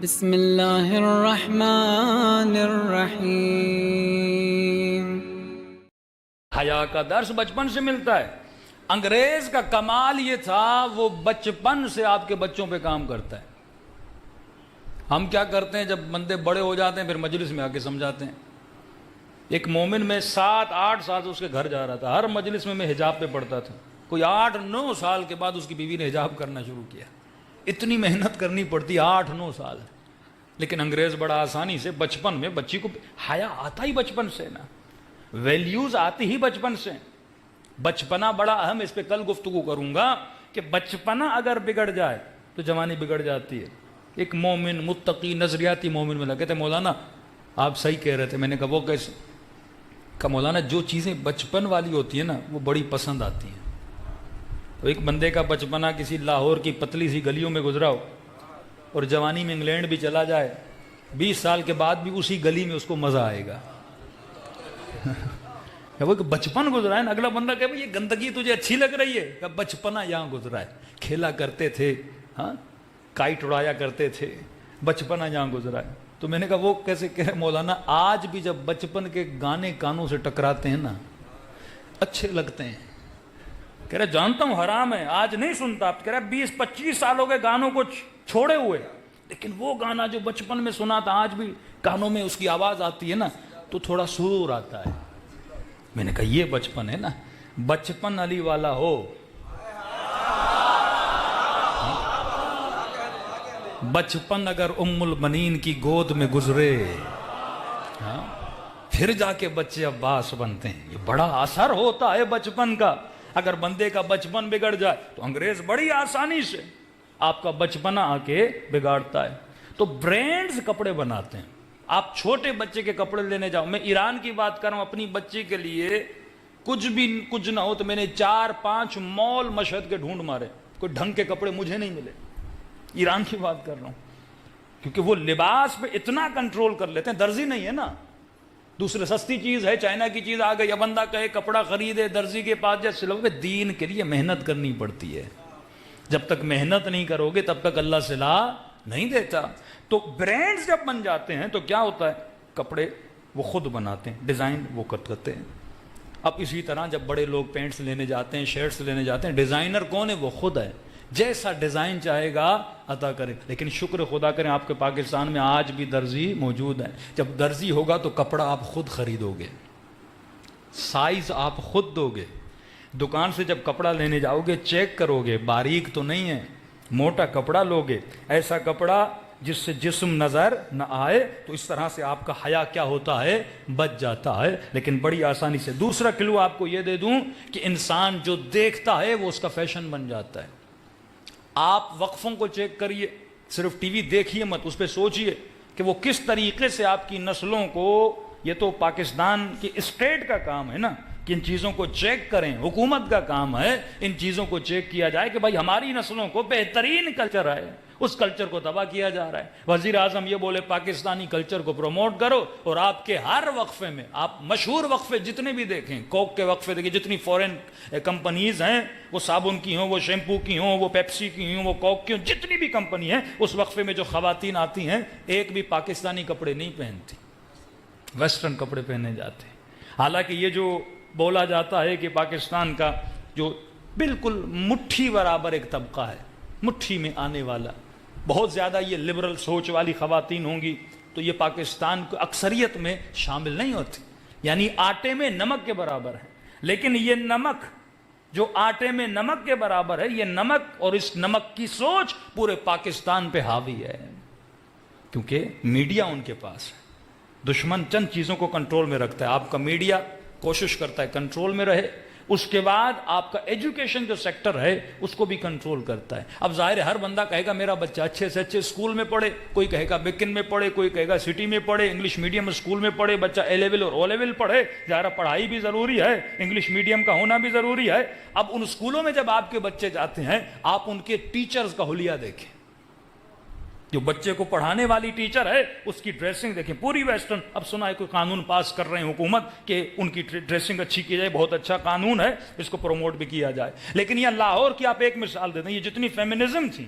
بسم اللہ الرحمن الرحیم۔ حیا کا درس بچپن سے ملتا ہے۔ انگریز کا کمال یہ تھا وہ بچپن سے آپ کے بچوں پہ کام کرتا ہے۔ ہم کیا کرتے ہیں جب بندے بڑے ہو جاتے ہیں پھر مجلس میں آ کے سمجھاتے ہیں۔ ایک مومن میں 7-8 سال سے اس کے گھر جا رہا تھا، ہر مجلس میں حجاب پہ پڑھتا تھا۔ کوئی 8-9 سال کے بعد اس کی بیوی نے حجاب کرنا شروع کیا۔ اتنی محنت کرنی پڑتی 8-9 سال، لیکن انگریز بڑا آسانی سے بچپن میں بچی کو حیا آتا ہی بچپن سے نا، ویلیوز آتی ہی بچپن سے۔ بچپنا بڑا اہم، اس پہ کل گفتگو کروں گا کہ بچپنا اگر بگڑ جائے تو جوانی بگڑ جاتی ہے۔ ایک مومن متقی نظریاتی مومن میں لگے تھے، مولانا آپ صحیح کہہ رہے تھے۔ میں نے کہا وہ کیسے؟ کہا مولانا جو چیزیں بچپن والی ہوتی ہیں نا وہ بڑی پسند آتی ہیں۔ تو ایک بندے کا بچپنا کسی لاہور کی پتلی سی گلیوں میں گزرا ہو اور جوانی میں انگلینڈ بھی چلا جائے، 20 سال کے بعد بھی اسی گلی میں اس کو مزہ آئے گا۔ وہ بچپن گزرا ہے نا، اگلا بندہ کہ یہ گندگی تجھے اچھی لگ رہی ہے؟ کہ بچپنا یہاں گزرا ہے، کھیلا کرتے تھے، ہاں کائٹ اڑایا کرتے تھے، بچپنا یہاں گزرا ہے۔ تو میں نے کہا وہ کیسے؟ کہ مولانا آج بھی جب بچپن کے گانے کانوں سے ٹکراتے ہیں نا اچھے لگتے ہیں۔ کہہ رہے جانتا ہوں حرام ہے، آج نہیں سنتا۔ آپ کہہ رہے 20-25 سالوں کے گانوں کو چھوڑے ہوئے، لیکن وہ گانا جو بچپن میں سنا تھا آج بھی کانوں میں اس کی آواز آتی ہے نا تو تھوڑا سرور آتا ہے۔ میں نے کہا یہ بچپن ہے نا، بچپن علی والا ہو۔ بچپن اگر ام البنین کی گود میں گزرے پھر جا کے بچے عباس بنتے ہیں۔ یہ بڑا اثر ہوتا ہے بچپن کا۔ اگر بندے کا بچپن بگڑ جائے تو انگریز بڑی آسانی سے آپ کا بچپنا آ کے بگاڑتا ہے۔ تو برینڈز کپڑے بناتے ہیں۔ آپ چھوٹے بچے کے کپڑے لینے جاؤ، میں ایران کی بات کر رہا ہوں، اپنی بچی کے لیے کچھ نہ ہو تو میں نے 4-5 مال مشہد کے ڈھونڈ مارے، کوئی ڈھنگ کے کپڑے مجھے نہیں ملے۔ ایران کی بات کر رہا ہوں، کیونکہ وہ لباس پہ اتنا کنٹرول کر لیتے ہیں، درزی نہیں ہے نا، دوسرے سستی چیز ہے، چائنا کی چیز آ گئی، یا بندہ کہے کپڑا خریدے درزی کے پاس جائے سلو۔ دین کے لیے محنت کرنی پڑتی ہے، جب تک محنت نہیں کرو گے تب تک اللہ صلاح نہیں دیتا۔ تو برینڈز جب بن جاتے ہیں تو کیا ہوتا ہے، کپڑے وہ خود بناتے ہیں، ڈیزائن وہ کرتے ہیں۔ اب اسی طرح جب بڑے لوگ پینٹس لینے جاتے ہیں، شرٹس لینے جاتے ہیں، ڈیزائنر کون ہے؟ وہ خود ہے، جیسا ڈیزائن چاہے گا عطا کرے۔ لیکن شکر خدا کریں آپ کے پاکستان میں آج بھی درزی موجود ہیں۔ جب درزی ہوگا تو کپڑا آپ خود خریدو گے، سائز آپ خود دو گے، دکان سے جب کپڑا لینے جاؤ گے چیک کرو گے، باریک تو نہیں ہے، موٹا کپڑا لوگے، ایسا کپڑا جس سے جسم نظر نہ آئے۔ تو اس طرح سے آپ کا حیا کیا ہوتا ہے؟ بچ جاتا ہے، لیکن بڑی آسانی سے۔ دوسرا کلو آپ کو یہ دے دوں کہ انسان جو دیکھتا ہے وہ اس کا فیشن بن جاتا ہے۔ آپ وقفوں کو چیک کریے، صرف ٹی وی دیکھیے مت، اس پہ سوچئے کہ وہ کس طریقے سے آپ کی نسلوں کو، یہ تو پاکستان کی اسٹیٹ کا کام ہے نا کہ ان چیزوں کو چیک کریں، حکومت کا کام ہے ان چیزوں کو چیک کیا جائے کہ بھائی ہماری نسلوں کو بہترین کلچر ہے، اس کلچر کو تباہ کیا جا رہا ہے۔ وزیر اعظم یہ بولے پاکستانی کلچر کو پروموٹ کرو، اور آپ کے ہر وقفے میں، آپ مشہور وقفے جتنے بھی دیکھیں، کوک کے وقفے دیکھیں، جتنی فورن کمپنیز ہیں، وہ صابن کی ہوں، وہ شیمپو کی ہوں، وہ پیپسی کی ہوں، وہ کوک کی ہوں، جتنی بھی کمپنی ہیں، اس وقفے میں جو خواتین آتی ہیں ایک بھی پاکستانی کپڑے نہیں پہنتی، ویسٹرن کپڑے پہنے جاتے ہیں۔ حالانکہ یہ جو بولا جاتا ہے کہ پاکستان کا جو بالکل مٹھی برابر ایک طبقہ ہے، مٹھی میں آنے والا، بہت زیادہ یہ لبرل سوچ والی خواتین ہوں گی تو یہ پاکستان کو اکثریت میں شامل نہیں ہوتی، یعنی آٹے میں نمک کے برابر ہے۔ لیکن یہ نمک جو آٹے میں نمک کے برابر ہے، یہ نمک اور اس نمک کی سوچ پورے پاکستان پہ حاوی ہے، کیونکہ میڈیا ان کے پاس ہے۔ دشمن چند چیزوں کو کنٹرول میں رکھتا ہے، آپ کا میڈیا کوشش کرتا ہے کنٹرول میں رہے، اس کے بعد آپ کا ایجوکیشن جو سیکٹر ہے اس کو بھی کنٹرول کرتا ہے۔ اب ظاہر ہے ہر بندہ کہے گا میرا بچہ اچھے سے اچھے اسکول میں پڑھے، کوئی کہے گا بیکن میں پڑھے، کوئی کہے گا سٹی میں پڑھے، انگلش میڈیم اسکول میں پڑھے، بچہ اے لیول اور او لیول پڑھے۔ ظاہر پڑھائی بھی ضروری ہے، انگلش میڈیم کا ہونا بھی ضروری ہے۔ اب ان اسکولوں میں جب آپ کے بچے جاتے ہیں، آپ ان کے ٹیچرز کا حلیہ دیکھیں، جو بچے کو پڑھانے والی ٹیچر ہے اس کی ڈریسنگ دیکھیں، پوری ویسٹرن۔ اب سنا ہے کوئی قانون پاس کر رہے ہیں حکومت کہ ان کی ڈریسنگ اچھی کی جائے، بہت اچھا قانون ہے، اس کو پروموٹ بھی کیا جائے۔ لیکن یہ لاہور کی آپ ایک مثال دیتے ہیں، یہ جتنی فیمنزم تھی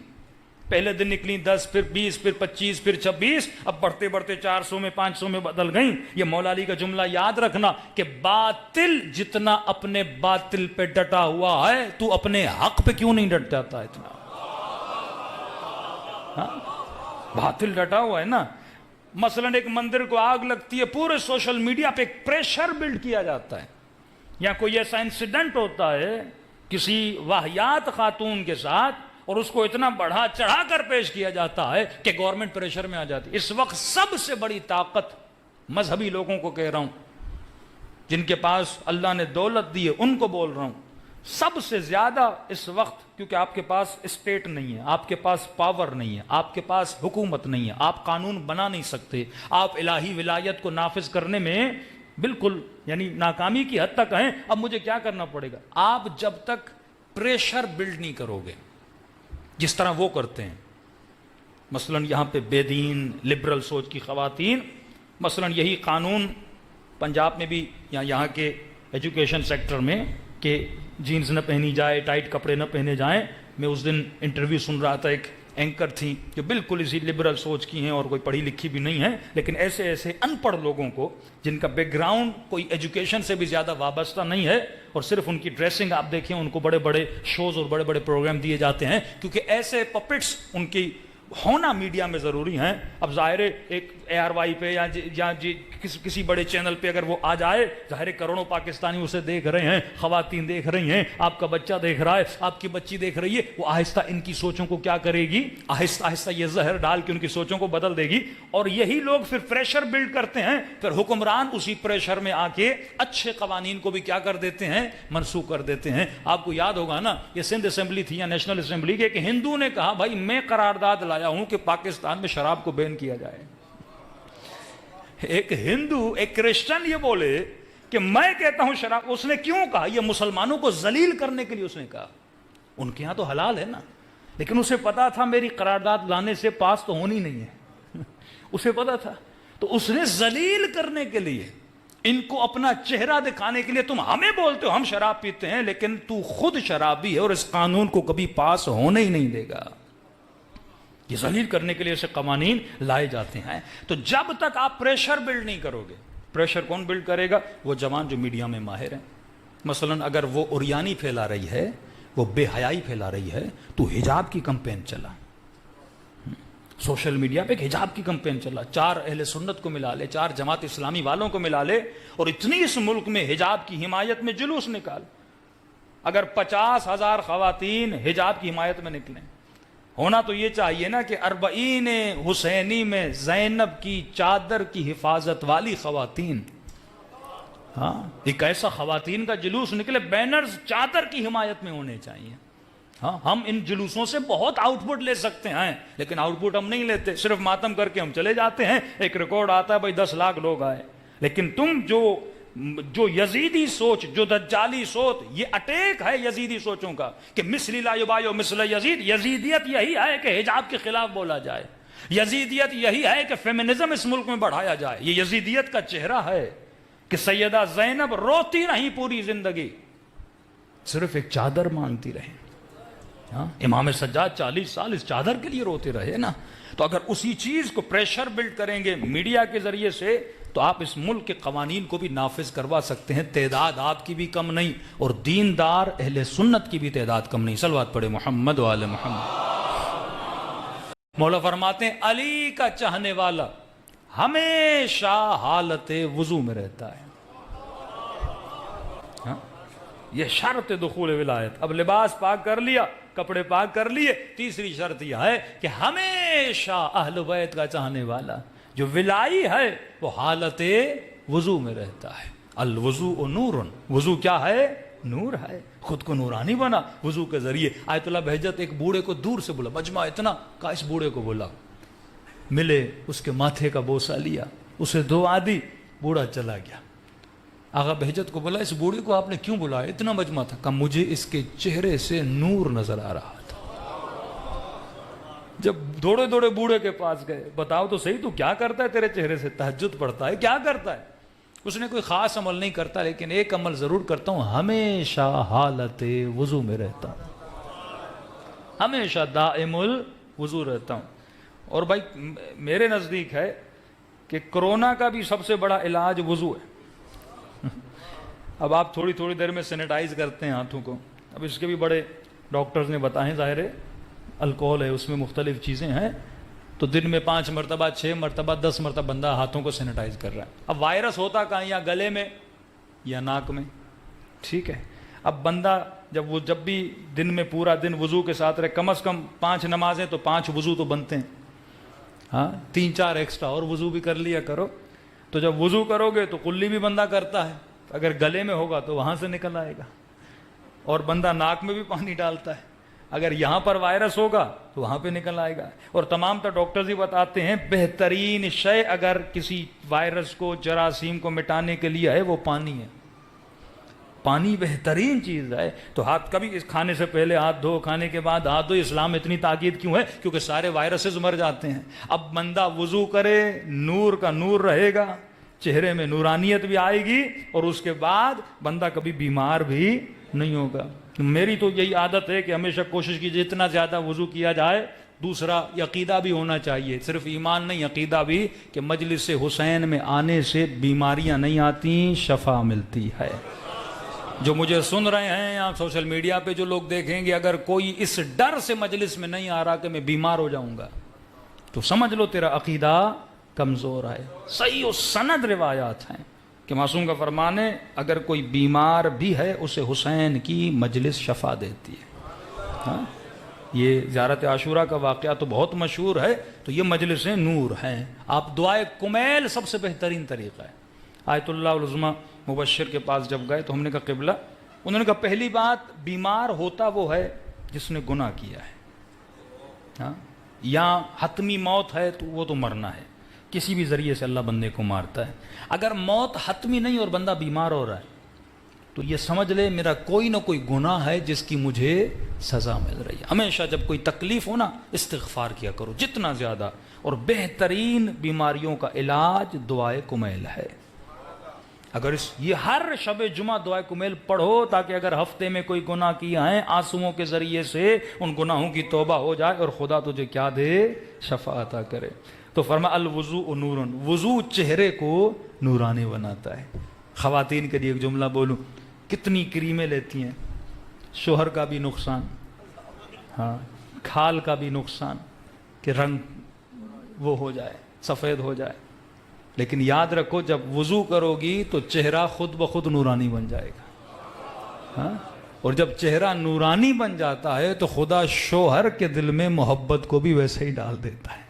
پہلے دن نکلی 10 پھر 20 پھر 25 پھر 26 اب بڑھتے بڑھتے 400 میں 500 میں بدل گئیں. یہ مولا علی کا جملہ یاد رکھنا کہ باطل جتنا اپنے باطل پہ ڈٹا ہوا ہے تو اپنے حق پہ کیوں نہیں ڈٹ جاتا اتنا؟ باطل ڈٹا ہوا ہے نا. مثلا ایک مندر کو آگ لگتی ہے, پورے سوشل میڈیا پہ ایک پریشر بلڈ کیا جاتا ہے, یا کوئی ایسا انسیڈنٹ ہوتا ہے کسی واہیات خاتون کے ساتھ اور اس کو اتنا بڑھا چڑھا کر پیش کیا جاتا ہے کہ گورنمنٹ پریشر میں آ جاتی ہے. اس وقت سب سے بڑی طاقت مذہبی لوگوں کو کہہ رہا ہوں, جن کے پاس اللہ نے دولت دی ہے ان کو بول رہا ہوں, سب سے زیادہ اس وقت, کیونکہ آپ کے پاس اسٹیٹ نہیں ہے, آپ کے پاس پاور نہیں ہے, آپ کے پاس حکومت نہیں ہے, آپ قانون بنا نہیں سکتے, آپ الہی ولایت کو نافذ کرنے میں بالکل یعنی ناکامی کی حد تک ہیں. اب مجھے کیا کرنا پڑے گا؟ آپ جب تک پریشر بلڈ نہیں کرو گے جس طرح وہ کرتے ہیں, مثلا یہاں پہ بے دین لبرل سوچ کی خواتین, مثلا یہی قانون پنجاب میں بھی یا یہاں کے ایجوکیشن سیکٹر میں کہ جینز نہ پہنی جائے, ٹائٹ کپڑے نہ پہنے جائیں. میں اس دن انٹرویو سن رہا تھا, ایک اینکر تھی جو بالکل اسی لبرل سوچ کی ہیں اور کوئی پڑھی لکھی بھی نہیں ہے, لیکن ایسے ایسے ان پڑھ لوگوں کو جن کا بیک گراؤنڈ کوئی ایجوکیشن سے بھی زیادہ وابستہ نہیں ہے, اور صرف ان کی ڈریسنگ آپ دیکھیں, ان کو بڑے بڑے شوز اور بڑے بڑے پروگرام دیے جاتے ہیں, کیونکہ ایسے پپٹس ان کی ہونا میڈیا میں ضروری ہیں. اب ظاہر ہے ایک ARY پہ یا کسی بڑے چینل پہ اگر وہ آ جائے, ظاہر کروڑوں پاکستانی اسے دیکھ رہے ہیں, خواتین دیکھ رہی ہیں, آپ کا بچہ دیکھ رہا ہے, آپ کی بچی دیکھ رہی ہے, وہ آہستہ ان کی سوچوں کو کیا کرے گی؟ آہستہ آہستہ یہ زہر ڈال کے ان کی سوچوں کو بدل دے گی. اور یہی لوگ پھر پریشر بلڈ کرتے ہیں, پھر حکمران اسی پریشر میں آ کے اچھے قوانین کو بھی کیا کر دیتے ہیں؟ منسوخ کر دیتے ہیں. آپ کو یاد ہوگا نا, یہ سندھ اسمبلی تھی یا نیشنل اسمبلی کے, ایک ہندو نے کہا بھائی میں قرارداد لایا ہوں کہ پاکستان میں شراب کو بین کیا جائے. ایک ہندو, ایک کرسچن یہ بولے کہ میں کہتا ہوں شراب. اس نے کیوں کہا؟ یہ مسلمانوں کو ذلیل کرنے کے لیے اس نے کہا. ان کے ہاں تو حلال ہے نا, لیکن اسے پتا تھا میری قرارداد لانے سے پاس تو ہونی نہیں ہے. اسے پتا تھا, تو اس نے ذلیل کرنے کے لیے, ان کو اپنا چہرہ دکھانے کے لیے, تم ہمیں بولتے ہو ہم شراب پیتے ہیں لیکن تو خود شرابی ہے اور اس قانون کو کبھی پاس ہونے ہی نہیں دے گا. یہ ذلیل کرنے کے لیے اسے قوانین لائے جاتے ہیں. تو جب تک آپ پریشر بلڈ نہیں کرو گے, پریشر کون بلڈ کرے گا؟ وہ جوان جو میڈیا میں ماہر ہیں. مثلا اگر وہ اوریانی پھیلا رہی ہے, وہ بے حیائی پھیلا رہی ہے, تو حجاب کی کمپین چلا, سوشل میڈیا پہ حجاب کی کمپین چلا, 4 اہل سنت کو ملا لے, 4 جماعت اسلامی والوں کو ملا لے, اور اتنی اس ملک میں حجاب کی حمایت میں جلوس نکال. اگر 50,000 خواتین حجاب کی حمایت میں نکلیں, ہونا تو یہ چاہیے نا کہ 40 حسینی میں زینب کی چادر کی حفاظت والی خواتین, ہاں ایک ایسا خواتین کا جلوس نکلے, بینرز چادر کی حمایت میں ہونے چاہیے. ہاں ہم ان جلوسوں سے بہت آؤٹ پٹ لے سکتے ہیں, لیکن آؤٹ پٹ ہم نہیں لیتے, صرف ماتم کر کے ہم چلے جاتے ہیں. ایک ریکارڈ آتا ہے بھائی 10 لاکھ لوگ آئے, لیکن تم جو یزیدی سوچ, جو دجالی سوچ, یہ اٹیک ہے یزیدی سوچوں کا کہ مثلی لا یبایع مثل یزید. یزیدیت یہی ہے کہ حجاب کے خلاف بولا جائے, یزیدیت یہی ہے کہ فیمنزم اس ملک میں بڑھایا جائے. یہ یزیدیت کا چہرہ ہے کہ سیدہ زینب روتی نہیں پوری زندگی, صرف ایک چادر مانگتی رہے. ہاں امام سجاد 40 سال اس چادر کے لیے روتے رہے نا. تو اگر اسی چیز کو پریشر بلڈ کریں گے میڈیا کے ذریعے سے, تو آپ اس ملک کے قوانین کو بھی نافذ کروا سکتے ہیں. تعداد آپ کی بھی کم نہیں, اور دیندار اہل سنت کی بھی تعداد کم نہیں. صلوات پڑھے محمد و آل محمد. مولا فرماتے ہیں علی کا چاہنے والا ہمیشہ حالت وضو میں رہتا ہے. ہاں یہ شرط دخول ولایت. اب لباس پاک کر لیا, کپڑے پاک کر لیے, تیسری شرط یہ ہے کہ ہمیشہ اہل بیت کا چاہنے والا جو ولائی ہے وہ حالت وضو میں رہتا ہے. الوضوء نور, وضو کیا ہے؟ نور ہے. خود کو نورانی بنا وضو کے ذریعے. آیت اللہ بہجت ایک بوڑھے کو دور سے بولا, مجمع اتنا کا اس بوڑھے کو بولا, ملے, اس کے ماتھے کا بوسہ لیا, اسے دعا دی, بوڑھا چلا گیا. آغا بہجت کو بولا اس بوڑھے کو آپ نے کیوں بلایا؟ اتنا مجمع تھا. کہا مجھے اس کے چہرے سے نور نظر آ رہا تھا. جب دوڑے دوڑے بوڑھے کے پاس گئے, بتاؤ تو صحیح تو کیا کرتا ہے تیرے چہرے سے؟ تہجد پڑھتا ہے, کیا کرتا ہے؟ اس نے کوئی خاص عمل نہیں کرتا, لیکن ایک عمل ضرور کرتا ہوں, ہمیشہ حالت وضو میں رہتا ہوں, ہمیشہ دائم وضو رہتا ہوں. اور بھائی میرے نزدیک ہے کہ کورونا کا بھی سب سے بڑا علاج وضو ہے. اب آپ تھوڑی تھوڑی دیر میں سینیٹائز کرتے ہیں ہاتھوں کو. اب اس کے بھی بڑے ڈاکٹرز نے بتائیں، ظاہر ہے الکوہول ہے، اس میں مختلف چیزیں ہیں، تو دن میں 5 مرتبہ 6 مرتبہ 10 مرتبہ بندہ ہاتھوں کو سینیٹائز کر رہا ہے. اب وائرس ہوتا کہاں؟ یا گلے میں یا ناک میں. ٹھیک ہے، اب بندہ جب بھی دن میں پورا دن وضو کے ساتھ رہے، کم از کم 5 نمازیں تو 5 وضو تو بنتے ہیں. ہاں 3-4 ایکسٹرا اور وضو بھی کر لیا کرو. تو جب وضو کرو گے تو کلی بھی بندہ کرتا ہے، اگر گلے میں ہوگا تو وہاں سے نکل آئے گا، اور بندہ ناک میں بھی پانی ڈالتا ہے، اگر یہاں پر وائرس ہوگا تو وہاں پہ نکل آئے گا. اور تمام تر ڈاکٹرز ہی بتاتے ہیں بہترین شے اگر کسی وائرس کو جراثیم کو مٹانے کے لیے ہے وہ پانی ہے. پانی بہترین چیز ہے. تو ہاتھ کبھی کھانے سے پہلے ہاتھ دھو، کھانے کے بعد ہاتھ دھو. اسلام میں اتنی تاکید کیوں ہے؟ کیونکہ سارے وائرسز مر جاتے ہیں. اب بندہ وضو کرے، نور کا نور رہے گا، چہرے میں نورانیت بھی آئے گی، اور اس کے بعد بندہ کبھی بیمار بھی نہیں ہوگا. میری تو یہی عادت ہے کہ ہمیشہ کوشش کیجیے جتنا زیادہ وضو کیا جائے. دوسرا عقیدہ بھی ہونا چاہیے، صرف ایمان نہیں عقیدہ بھی، کہ مجلس حسین میں آنے سے بیماریاں نہیں آتی، شفا ملتی ہے. جو مجھے سن رہے ہیں یا سوشل میڈیا پہ جو لوگ دیکھیں گے، اگر کوئی اس ڈر سے مجلس میں نہیں آ رہا کہ میں بیمار ہو جاؤں گا، تو سمجھ لو تیرا عقیدہ کمزور ہے. صحیح و سند روایات ہیں کہ معصوم کا فرمان ہے اگر کوئی بیمار بھی ہے اسے حسین کی مجلس شفا دیتی ہے. ہاں یہ زیارت عاشورہ کا واقعہ تو بہت مشہور ہے. تو یہ مجلسیں نور ہیں. آپ دعائے کمیل سب سے بہترین طریقہ ہے. آیت اللہ العظمہ مبشر کے پاس جب گئے تو ہم نے کہا قبلہ، انہوں نے کہا پہلی بات بیمار ہوتا وہ ہے جس نے گناہ کیا ہے. ہاں یا حتمی موت ہے تو وہ تو مرنا ہے، کسی بھی ذریعے سے اللہ بندے کو مارتا ہے. اگر موت حتمی نہیں اور بندہ بیمار ہو رہا ہے تو یہ سمجھ لے میرا کوئی نہ کوئی گناہ ہے جس کی مجھے سزا مل رہی ہے. ہمیشہ جب کوئی تکلیف ہو نا استغفار کیا کرو جتنا زیادہ. اور بہترین بیماریوں کا علاج دعائے کمیل ہے. اگر یہ ہر شب جمعہ دعائے کمیل پڑھو تاکہ اگر ہفتے میں کوئی گناہ کیا ہے آنسوؤں کے ذریعے سے ان گناہوں کی توبہ ہو جائے اور خدا تجھے کیا دے؟ شفا عطا کرے. تو فرمایا الوضوء نور، وضو چہرے کو نورانی بناتا ہے. خواتین کے لیے ایک جملہ بولوں، کتنی کریمیں لیتی ہیں، شوہر کا بھی نقصان، ہاں کھال کا بھی نقصان کہ رنگ وہ ہو جائے، سفید ہو جائے. لیکن یاد رکھو جب وضو کرو گی تو چہرہ خود بخود نورانی بن جائے گا. ہاں اور جب چہرہ نورانی بن جاتا ہے تو خدا شوہر کے دل میں محبت کو بھی ویسے ہی ڈال دیتا ہے.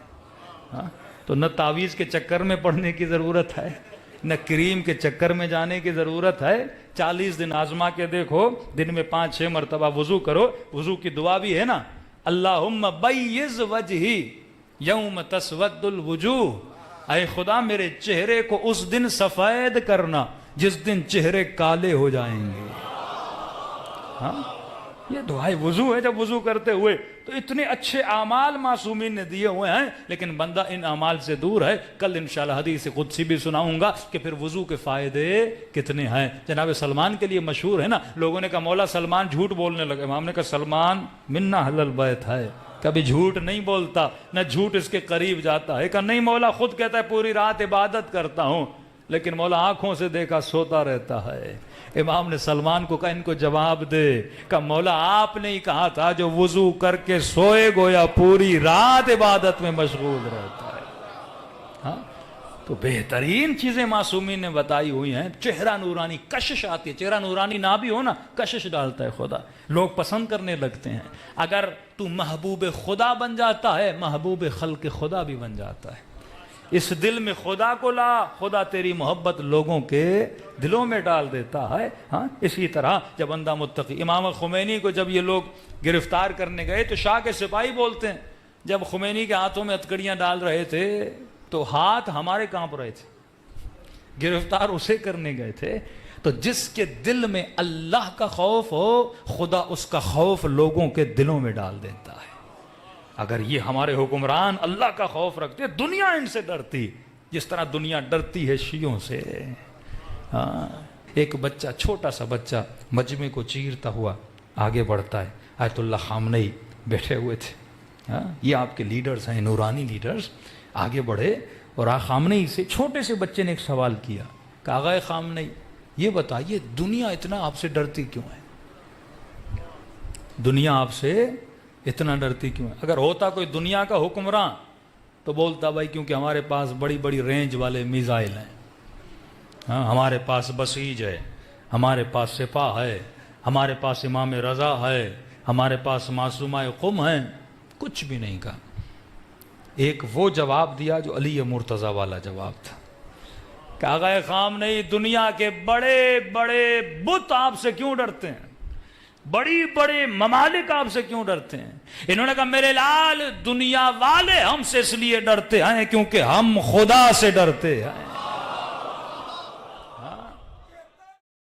ہاں تو نہ تعویذ کے چکر میں پڑھنے کی ضرورت ہے، نہ کریم کے چکر میں جانے کی ضرورت ہے. 40 دن آزما کے دیکھو، دن میں 5-6 مرتبہ وضو کرو. وضو کی دعا بھی ہے نا، اللہم بیض وجہی یوم تسود الوجوہ، اے خدا میرے چہرے کو اس دن سفید کرنا جس دن چہرے کالے ہو جائیں گے. ہاں یہ دعائے وضو ہے. جب وضو کرتے ہوئے تو اتنے اچھے اعمال معصومین نے دیے ہوئے ہیں، لیکن بندہ ان اعمال سے دور ہے. کل انشاءاللہ حدیث قدسی بھی سناؤں گا کہ پھر وضو کے فائدے کتنے ہیں. جناب سلمان کے لیے مشہور ہے نا، لوگوں نے کہا مولا سلمان جھوٹ بولنے لگے. امام نے کہا سلمان منا اہل البیت ہے، کبھی جھوٹ نہیں بولتا، نہ جھوٹ اس کے قریب جاتا ہے. کہا نہیں مولا خود کہتا ہے پوری رات عبادت کرتا ہوں، لیکن مولا آنکھوں سے دیکھا سوتا رہتا ہے. امام نے سلمان کو کہا ان کو جواب دے. کہا مولا آپ نے ہی کہا تھا جو وضو کر کے سوئے گویا پوری رات عبادت میں مشغول رہتا ہے. ہاں تو بہترین چیزیں معصومین نے بتائی ہوئی ہیں. چہرہ نورانی، کشش آتی ہے. چہرہ نورانی نہ بھی ہو نا، کشش ڈالتا ہے خدا، لوگ پسند کرنے لگتے ہیں. اگر تو محبوب خدا بن جاتا ہے، محبوب خلق خدا بھی بن جاتا ہے. اس دل میں خدا کو لا، خدا تیری محبت لوگوں کے دلوں میں ڈال دیتا ہے. ہاں اسی طرح جب بندہ متقی، امام خمینی کو جب یہ لوگ گرفتار کرنے گئے تو شاہ کے سپاہی بولتے ہیں جب خمینی کے ہاتھوں میں ہتکڑیاں ڈال رہے تھے تو ہاتھ ہمارے کانپ رہے تھے. گرفتار اسے کرنے گئے تھے. تو جس کے دل میں اللہ کا خوف ہو، خدا اس کا خوف لوگوں کے دلوں میں ڈال دیتا ہے. اگر یہ ہمارے حکمران اللہ کا خوف رکھتے، دنیا ان سے ڈرتی جس طرح دنیا ڈرتی ہے شیعوں سے. ہاں ایک بچہ، چھوٹا سا بچہ مجمع کو چیرتا ہوا آگے بڑھتا ہے. آیت اللہ خامنئی بیٹھے ہوئے تھے. ہاں یہ آپ کے لیڈرز ہیں، نورانی لیڈرز آگے بڑھے. اور خامنئی سے چھوٹے سے بچے نے ایک سوال کیا کہ آغا خامنئی یہ بتائیے دنیا اتنا آپ سے ڈرتی کیوں ہے؟ دنیا آپ سے اتنا ڈرتی کیوں ہے؟ اگر ہوتا کوئی دنیا کا حکمراں تو بولتا بھائی کیونکہ ہمارے پاس بڑی بڑی رینج والے میزائل ہیں، ہاں ہمارے پاس بسیج ہے، ہمارے پاس سپاہ ہے، ہمارے پاس امام رضا ہے، ہمارے پاس معصومہ قم ہیں. کچھ بھی نہیں کہا. ایک وہ جواب دیا جو علی مرتضیٰ والا جواب تھا کہ آغا خامنئی دنیا کے بڑے بڑے بت آپ سے کیوں ڈرتے ہیں؟ بڑی بڑے ممالک آپ سے کیوں ڈرتے ہیں؟ انہوں نے کہا میرے لال دنیا والے ہم سے اس لیے ڈرتے ہیں کیونکہ ہم خدا سے ڈرتے ہیں.